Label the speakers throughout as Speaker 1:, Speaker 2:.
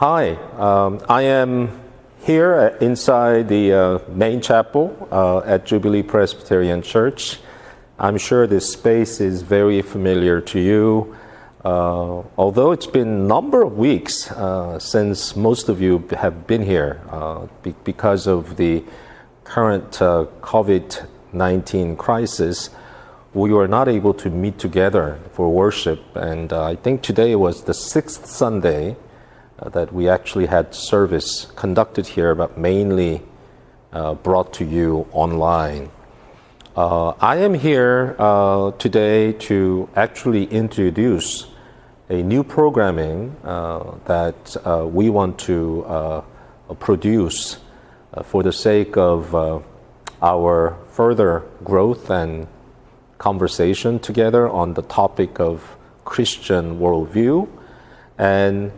Speaker 1: Hi, I am here inside the main chapel at Jubilee Presbyterian Church. I'm sure this space is very familiar to you, although it's been a number of weeks since most of you have been here because of the current COVID-19 crisis. We were not able to meet together for worship, and I think today was the sixth Sunday that we actually had service conducted here, but mainly brought to you online. I am here today to actually introduce a new programming that we want to produce for the sake of our further growth and conversation together on the topic of Christian worldview. And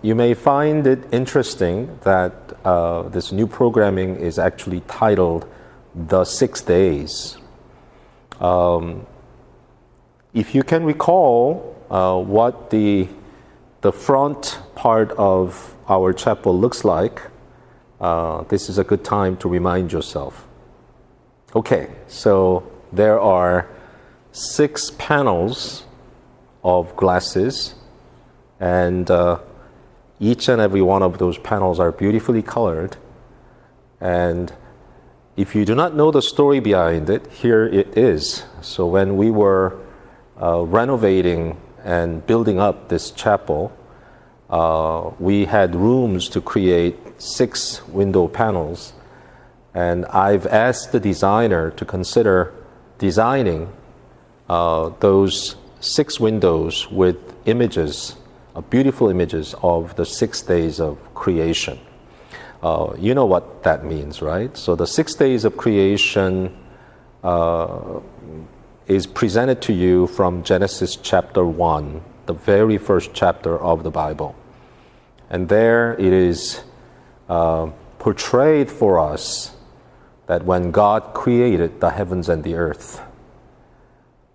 Speaker 1: you may find it interesting that this new programming is actually titled The 6 Days. If you can recall what the front part of our chapel looks like, this is a good time to remind yourself. Okay, so there are 6 panels of glasses, and each and every one of those panels are beautifully colored. And if you do not know the story behind it, here it is. So when we were renovating and building up this chapel, we had rooms to create 6 window panels. And I've asked the designer to consider designing those 6 windows with images, beautiful images of the 6 days of creation. You know what that means, right? So the 6 days of creation is presented to you from Genesis chapter 1, the very first chapter of the Bible. And there it is portrayed for us that when God created the heavens and the earth,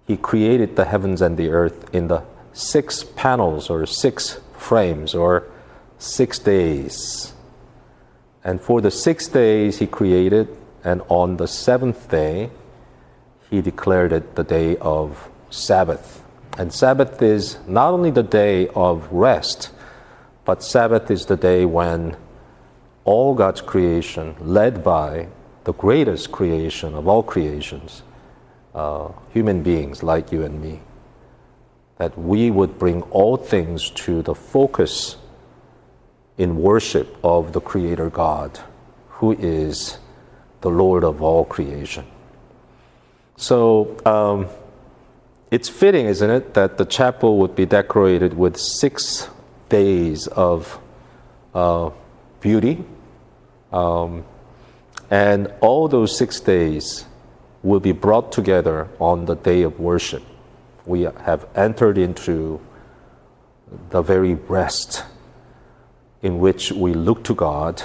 Speaker 1: He created the heavens and the earth in the 6 panels or 6 frames or 6 days. And for the 6 days He created, and on the 7th day He declared it the day of Sabbath. And Sabbath is not only the day of rest, but Sabbath is the day when all God's creation, led by the greatest creation of all creations, human beings like you and me, that we would bring all things to the focus in worship of the Creator God, who is the Lord of all creation. So it's fitting, isn't it, that the chapel would be decorated with 6 days of beauty, and all those 6 days will be brought together on the day of worship. We have entered into the very rest in which we look to God,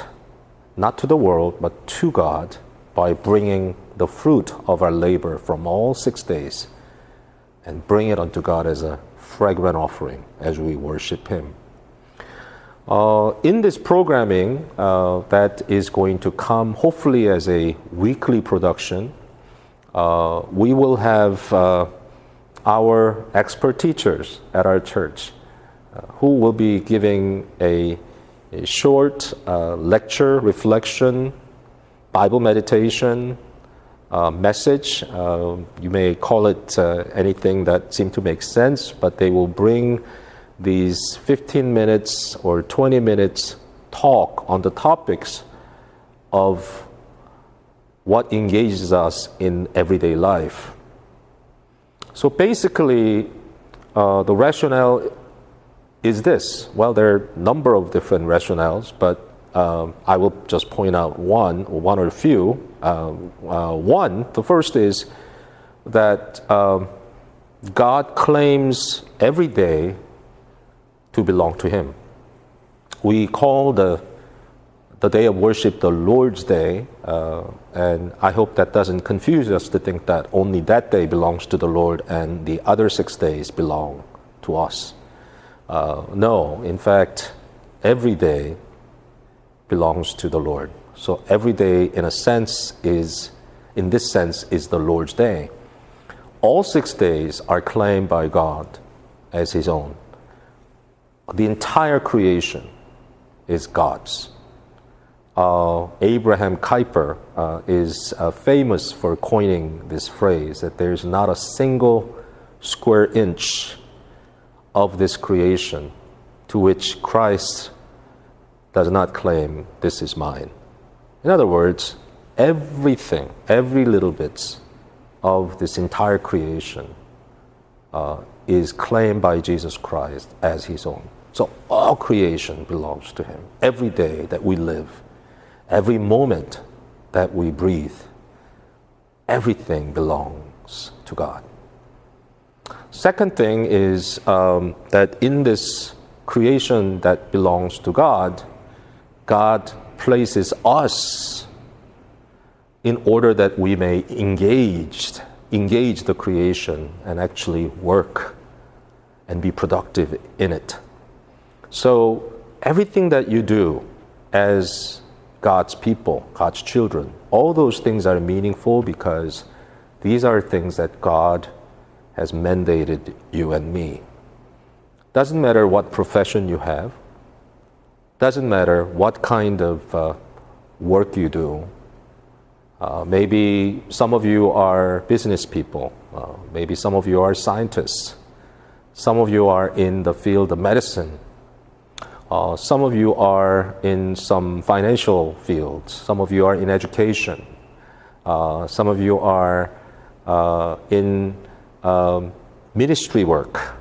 Speaker 1: not to the world, but to God, by bringing the fruit of our labor from all 6 days and bring it unto God as a fragrant offering as we worship Him. In this programming that is going to come hopefully as a weekly production, we will have our expert teachers at our church who will be giving a short lecture, reflection, Bible meditation, message. You may call it anything that seems to make sense, but they will bring these 15 minutes or 20 minutes talk on the topics of what engages us in everyday life. So basically, the rationale is this. Well, there are a number of different rationales, but I will just point out one or a few. One, the first is that God claims every day to belong to Him. We call the day of worship the Lord's Day, and I hope that doesn't confuse us to think that only that day belongs to the Lord and the other 6 days belong to us. No, in fact, every day belongs to the Lord. So every day, in this sense, is the Lord's day. All 6 days are claimed by God as His own. The entire creation is God's. Abraham Kuyper is famous for coining this phrase, that there's not a single square inch of this creation to which Christ does not claim, this is mine. In other words, everything, every little bit of this entire creation is claimed by Jesus Christ as His own. So all creation belongs to Him. Every day that we live, every moment that we breathe, everything belongs to God. Second thing is that in this creation that belongs to God, God places us in order that we may engage the creation and actually work and be productive in it. So everything that you do as God's people, God's children, all those things are meaningful because these are things that God has mandated you and me. Doesn't matter what profession you have, doesn't matter what kind of work you do. Maybe some of you are business people, maybe some of you are scientists, some of you are in the field of medicine, some of you are in some financial fields, some of you are in education, some of you are in ministry work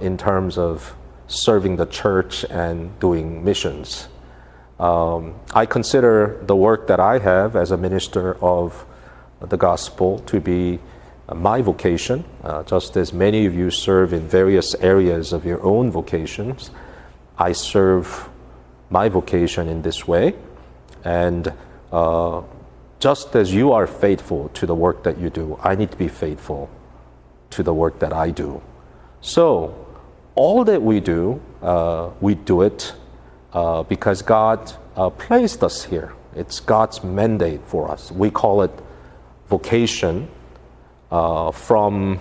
Speaker 1: in terms of serving the church and doing missions. I consider the work that I have as a minister of the gospel to be my vocation, just as many of you serve in various areas of your own vocations. I serve my vocation in this way, and just as you are faithful to the work that you do, I need to be faithful to the work that I do. So all that we do it because God placed us here. It's God's mandate for us. We call it vocation from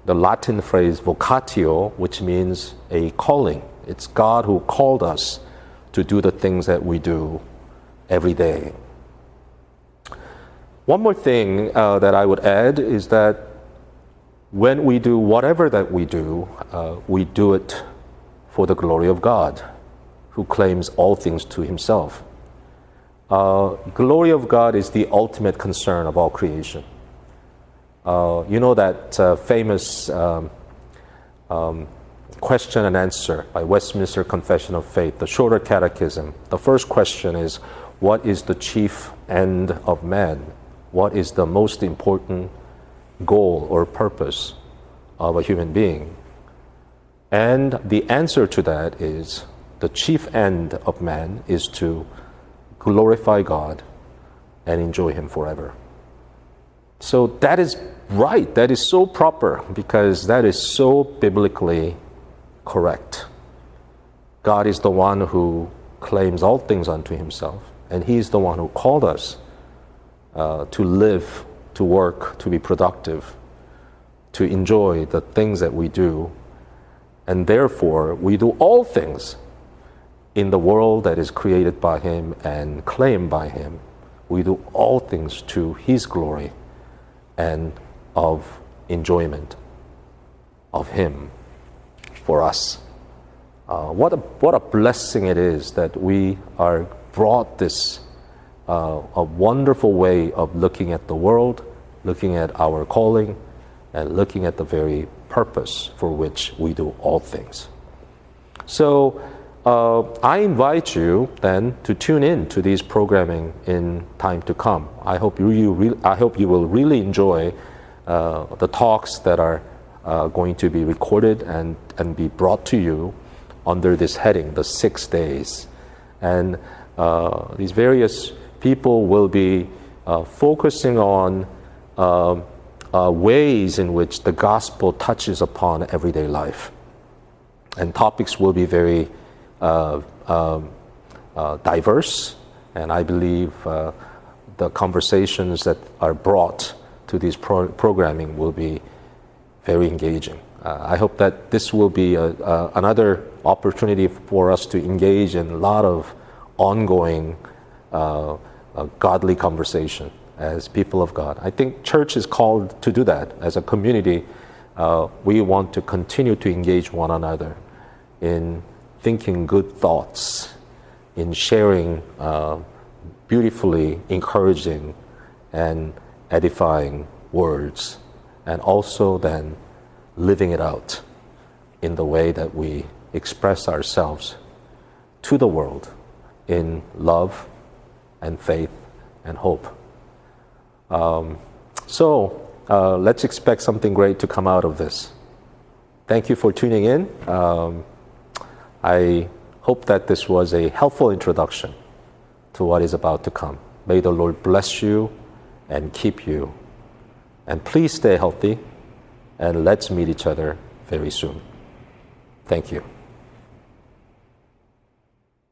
Speaker 1: the Latin phrase vocatio, which means a calling. It's God who called us to do the things that we do every day. One more thing that I would add is that when we do whatever that we do it for the glory of God, who claims all things to Himself. Glory of God is the ultimate concern of all creation. You know that famous question and answer by Westminster Confession of Faith, the Shorter Catechism. The first question is, what is the chief end of man? What is the most important goal or purpose of a human being? And the answer to that is, the chief end of man is to glorify God and enjoy Him forever. So that is right, that is so proper, because that is so biblically correct. God is the one who claims all things unto Himself, and He is the one who called us to live, to work, to be productive, to enjoy the things that we do, and therefore we do all things in the world that is created by Him and claimed by Him. We do all things to His glory and of enjoyment of Him for us. What a blessing it is that we are brought this a wonderful way of looking at the world, looking at our calling, and looking at the very purpose for which we do all things. So I invite you then to tune in to these programming in time to come. I hope you will really enjoy the talks that are going to be recorded and be brought to you under this heading, the 6 days. And these various people will be focusing on ways in which the gospel touches upon everyday life. And topics will be very diverse, and I believe the conversations that are brought to this programming will be very engaging. I hope that this will be another opportunity for us to engage in a lot of ongoing godly conversation as people of God. I think church is called to do that. As a community, we want to continue to engage one another in thinking good thoughts, in sharing beautifully encouraging and edifying words, and also then living it out in the way that we express ourselves to the world in love and faith and hope. So let's expect something great to come out of this. Thank you for tuning in. I hope that this was a helpful introduction to what is about to come. May the Lord bless you and keep you. And please stay healthy, and let's meet each other very soon. Thank you.